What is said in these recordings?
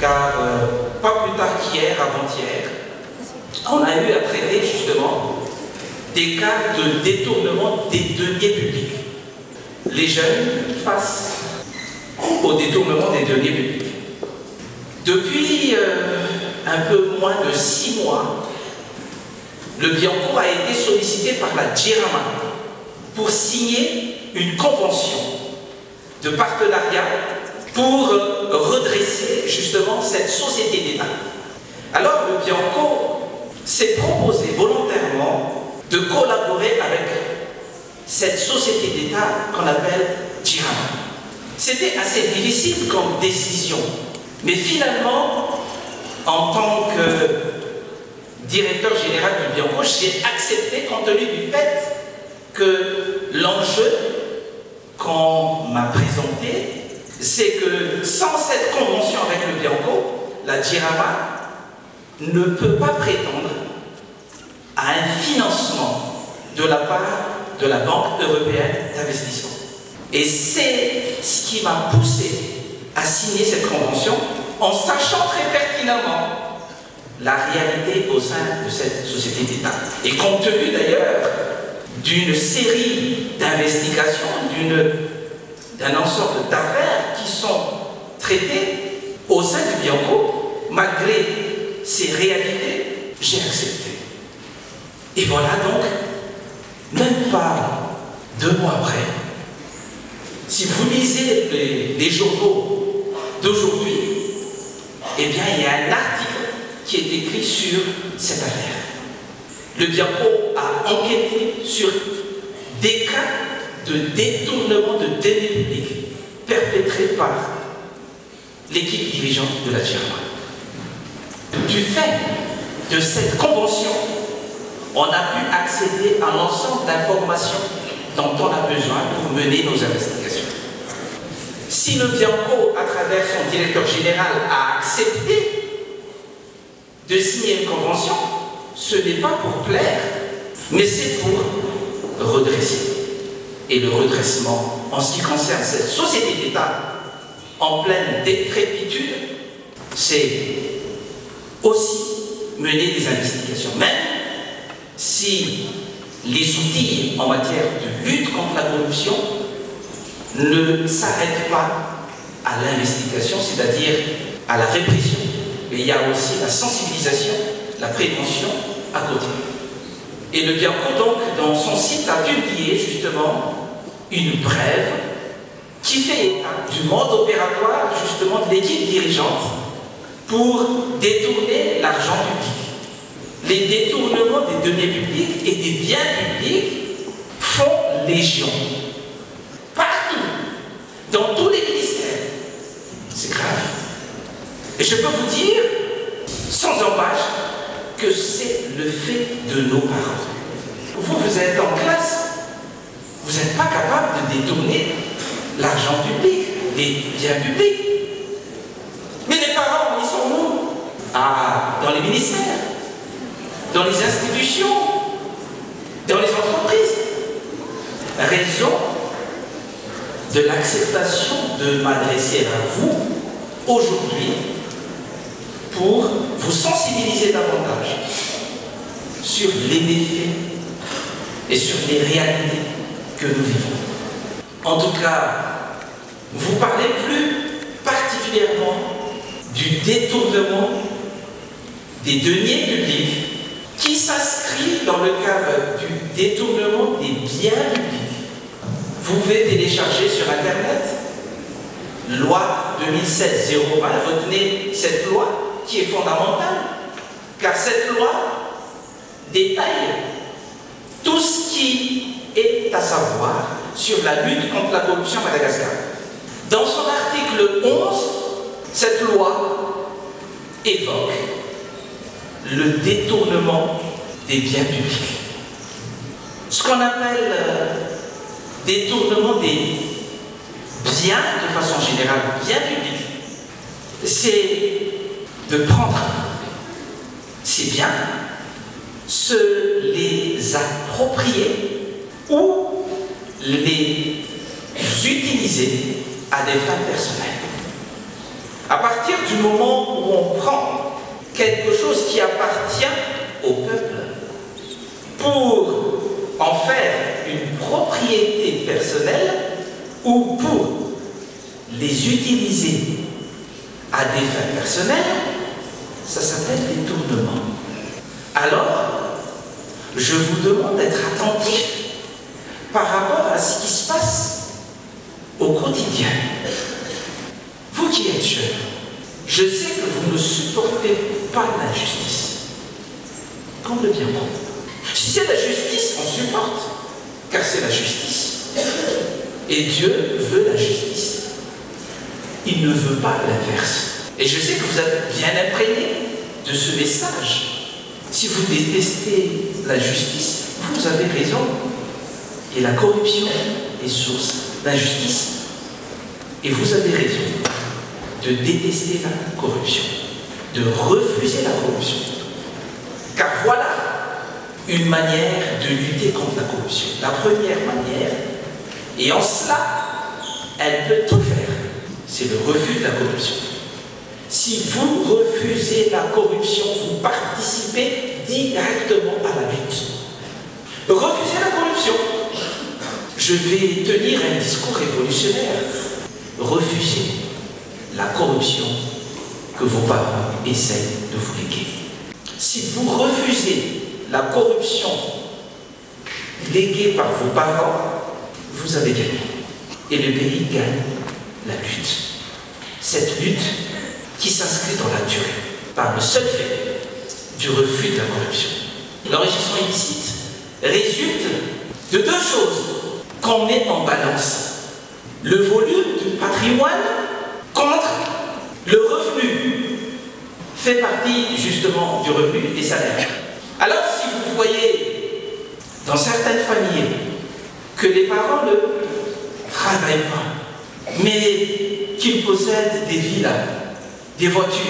Car pas plus tard qu'hier, avant-hier, on a eu à traiter justement des cas de détournement des deniers publics. Les jeunes face au détournement des deniers publics. Depuis un peu moins de 6 mois, le Bianco a été sollicité par la Djirama pour signer une convention de partenariat pour redresser justement cette société d'État. Alors le Bianco s'est proposé volontairement de collaborer avec cette société d'État qu'on appelle Djirama. C'était assez difficile comme décision, mais finalement, en tant que directeur général du Bianco, j'ai accepté compte tenu du fait que l'enjeu qu'on m'a présenté, c'est que sans cette convention avec le Bianco, la Djirama ne peut pas prétendre à un financement de la part de la Banque européenne d'investissement. Et c'est ce qui m'a poussé à signer cette convention en sachant très pertinemment la réalité au sein de cette société d'État. Et compte tenu d'ailleurs d'une série d'investigations, d'un ensemble d'affaires qui sont traitées au sein du Bianco, malgré ces réalités, j'ai accepté. Et voilà donc, même pas 2 mois après, si vous lisez les journaux d'aujourd'hui, eh bien il y a un article qui est écrit sur cette affaire. Le Bianco a enquêté sur des cas de détournement de deniers publics perpétrés par l'équipe dirigeante de la Djirama. Du fait de cette convention, on a pu accéder à l'ensemble d'informations dont on a besoin pour mener nos investigations. Si le Bianco, à travers son directeur général, a accepté de signer une convention, ce n'est pas pour plaire, mais c'est pour redresser. Et le redressement, en ce qui concerne cette société d'État en pleine décrépitude, c'est aussi mener des investigations. Même si les outils en matière de lutte contre la corruption ne s'arrêtent pas à l'investigation, c'est-à-dire à la répression. Mais il y a aussi la sensibilisation, la prévention à côté. Et le Bianco, donc, dans son site, a publié justement une brève qui fait état du mode opératoire justement de l'équipe dirigeante pour détourner l'argent public. Les détournements des deniers publics et des biens publics font légion. Partout, dans tous les ministères. C'est grave. Et je peux vous dire, sans embâche, que c'est le fait de nos parents. Vous êtes en classe, vous n'êtes pas capable de détourner l'argent public, les biens publics. Mais les parents, ils sont où? Ah, dans les ministères, dans les institutions, dans les entreprises. Raison de l'acceptation de m'adresser à vous aujourd'hui pour vous sensibiliser davantage sur les méfaits et sur les réalités que nous vivons. En tout cas, vous parlez plus particulièrement du détournement des deniers publics qui s'inscrit dans le cadre du détournement des biens publics. Vous pouvez télécharger sur Internet loi 2016-020, retenez cette loi qui est fondamentale, car cette loi détaille tout ce qui est à savoir sur la lutte contre la corruption à Madagascar. Dans son article 11, cette loi évoque le détournement des biens publics. Ce qu'on appelle détournement des biens bien, de façon générale, bien public, c'est de prendre ces biens, se les approprier ou les utiliser à des fins personnelles. À partir du moment où on prend quelque chose qui appartient au peuple pour en faire une propriété personnelle ou pour les utiliser à des fins personnelles, ça s'appelle détournement. Alors, je vous demande d'être attentif par rapport à ce qui se passe au quotidien. Vous qui êtes jeunes, je sais que vous ne supportez pas l'injustice, comme le bien bon. Si c'est la justice, on supporte, car c'est la justice. Et Dieu veut la justice. Il ne veut pas l'inverse. Et je sais que vous êtes bien imprégnés de ce message. Si vous détestez la justice, vous avez raison. Et la corruption est source d'injustice. Et vous avez raison de détester la corruption, de refuser la corruption. Car voilà une manière de lutter contre la corruption. La première manière, et en cela, elle peut tout faire, c'est le refus de la corruption. Si vous refusez la corruption, vous participez directement à la lutte. Refusez la corruption. Je vais tenir un discours révolutionnaire. Refusez la corruption que vos parents essayent de vous léguer. Si vous refusez la corruption léguée par vos parents, vous avez gagné. Et le pays gagne la lutte. Cette lutte qui s'inscrit dans la durée, par le seul fait du refus de la corruption. L'enrichissement illicite résulte de deux choses qu'on met en balance. Le volume du patrimoine contre le revenu fait partie justement du revenu des salaires. Alors si vous voyez dans certaines familles que les parents ne travaillent pas, mais qu'ils possèdent des villas, des voitures,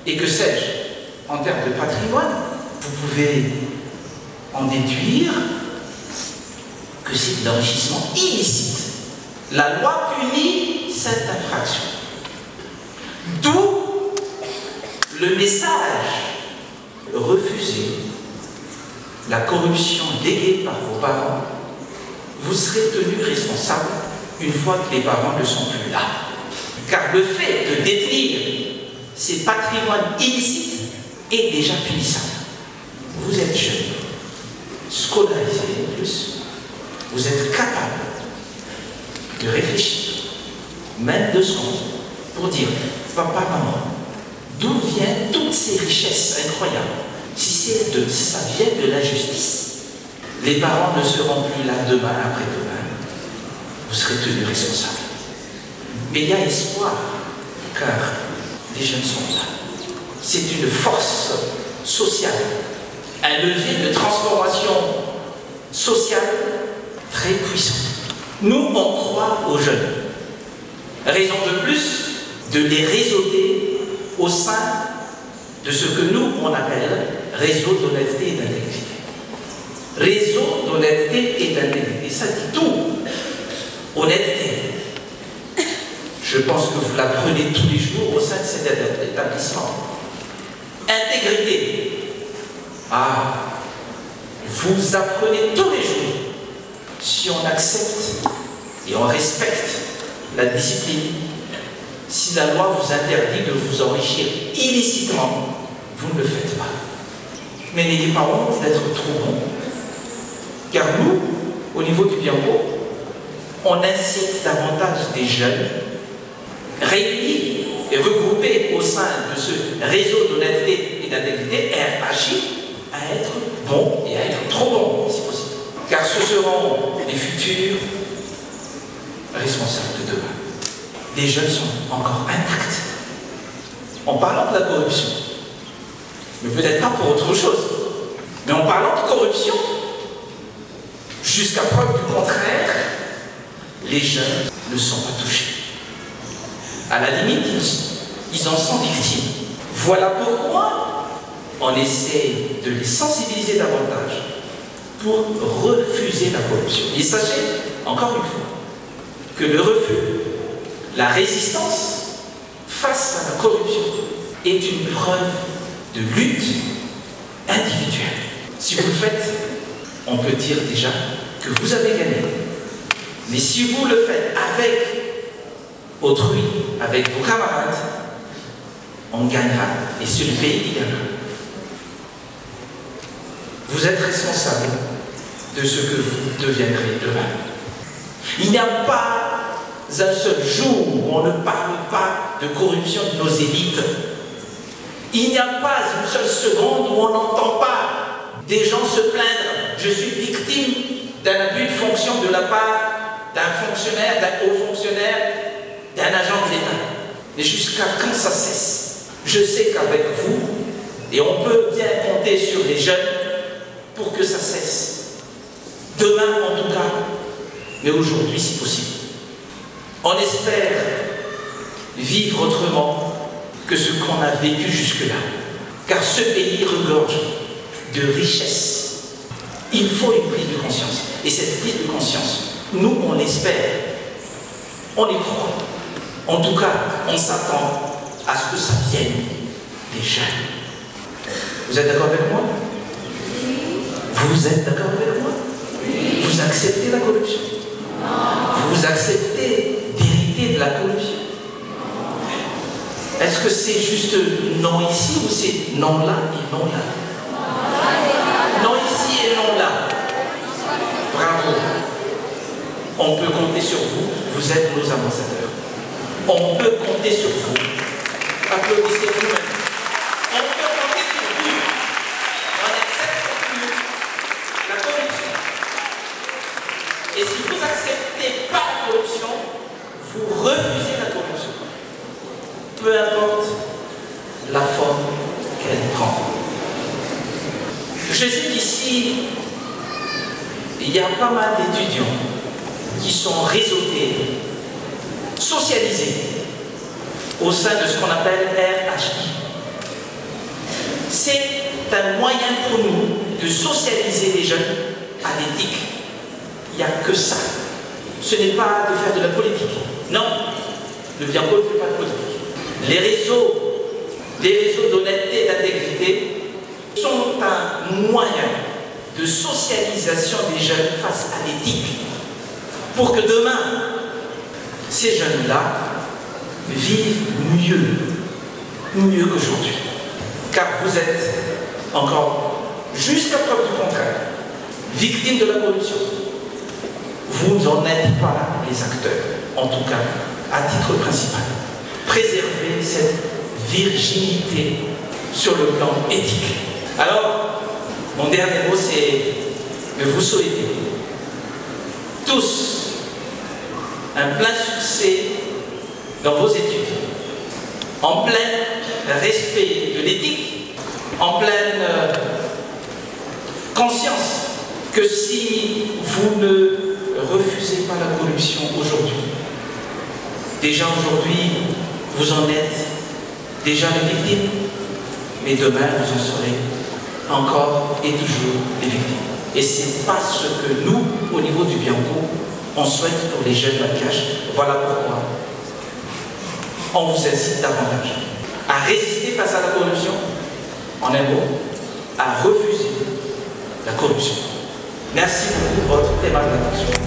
et que sais-je, en termes de patrimoine, vous pouvez en déduire que c'est de l'enrichissement illicite. La loi punit cette infraction. D'où le message: refusez la corruption léguée par vos parents, vous serez tenus responsables une fois que les parents ne sont plus là. Car le fait de détenir ces patrimoines illicites est déjà punissable. Vous êtes jeune, scolarisé en plus, vous êtes capable de réfléchir, même 2 secondes, pour dire: papa, maman, d'où viennent toutes ces richesses incroyables? Si ça vient de l'injustice, les parents ne seront plus là demain, après-demain, vous serez tenus responsables. Mais il y a espoir, car les jeunes sont là. C'est une force sociale, un levier de transformation sociale très puissant. Nous, on croit aux jeunes. Raison de plus de les réseauter au sein de ce que nous, on appelle réseau d'honnêteté et d'intégrité. Réseau d'honnêteté et d'intégrité, ça dit tout. Honnêteté. Je pense que vous l'apprenez tous les jours au sein de cet établissement. Intégrité. Ah, vous apprenez tous les jours. Si on accepte et on respecte la discipline, si la loi vous interdit de vous enrichir illicitement, vous ne le faites pas. Mais n'ayez pas honte d'être trop bon. Car nous, au niveau du Bianco, on incite davantage des jeunes réunis et regroupés au sein de ce réseau d'honnêteté et d'intégrité, RHI, à être bons et à être trop bons, si possible. Car ce seront les futurs responsables de demain. Les jeunes sont encore intacts. En parlant de la corruption, mais peut-être pas pour autre chose, mais en parlant de corruption, jusqu'à preuve du contraire, les jeunes ne sont pas touchés. À la limite, ils en sont victimes. Voilà pourquoi on essaie de les sensibiliser davantage pour refuser la corruption. Il s'agit, encore une fois, que le refus, la résistance face à la corruption est une preuve de lutte individuelle. Si vous le faites, on peut dire déjà que vous avez gagné. Mais si vous le faites avec autrui, avec vos camarades, on gagnera. Et c'est le pays qui gagnera. Vous êtes responsable de ce que vous deviendrez demain. Il n'y a pas un seul jour où on ne parle pas de corruption de nos élites. Il n'y a pas une seule seconde où on n'entend pas des gens se plaindre. Je suis victime d'un abus de fonction de la part d'un fonctionnaire, d'un haut fonctionnaire, d'un agent de l'État. Mais jusqu'à quand ça cesse? Je sais qu'avec vous, et on peut bien compter sur les jeunes pour que ça cesse. Demain en tout cas, mais aujourd'hui si possible. On espère vivre autrement que ce qu'on a vécu jusque-là. Car ce pays regorge de richesses. Il faut une prise de conscience. Et cette prise de conscience, nous on l'espère, on y croit. En tout cas, on s'attend à ce que ça vienne des jeunes. Vous êtes d'accord avec moi? Vous êtes d'accord avec moi? Vous acceptez la corruption? Vous acceptez d'hériter de la corruption? Est-ce que c'est juste non ici ou c'est non là et non là? Non ici et non là. Bravo. On peut compter sur vous. Vous êtes nos ambassadeurs. On peut compter sur vous. Applaudissez vous-même. On peut compter sur vous. On n'accepte plus la corruption. Et si vous n'acceptez pas la corruption, vous refusez la corruption. Peu importe la forme qu'elle prend. Je sais qu'ici, il y a pas mal d'étudiants qui sont réseautés, socialisés au sein de ce qu'on appelle RHI. C'est un moyen pour nous de socialiser les jeunes à l'éthique. Il n'y a que ça. Ce n'est pas de faire de la politique. Non, le Bianco ne fait pas de politique. Les réseaux d'honnêteté et d'intégrité sont un moyen de socialisation des jeunes face à l'éthique pour que demain, ces jeunes-là vivent mieux qu'aujourd'hui. Car vous êtes encore, jusqu'à preuve du contraire, victimes de la corruption. Vous n'en êtes pas les acteurs, en tout cas à titre principal. Préserver cette virginité sur le plan éthique. Alors, mon dernier mot, c'est de vous souhaiter tous un plein succès dans vos études, en plein respect de l'éthique, en pleine conscience que si vous ne refusez pas la corruption aujourd'hui, déjà aujourd'hui, vous en êtes déjà les victimes, mais demain, vous en serez encore et toujours les victimes. Et c'est pas ce que nous, au niveau du Bianco, on souhaite pour les jeunes malgaches. Voilà pourquoi on vous incite davantage à résister face à la corruption, en un mot, à refuser la corruption. Merci pour votre témoignage d'attention.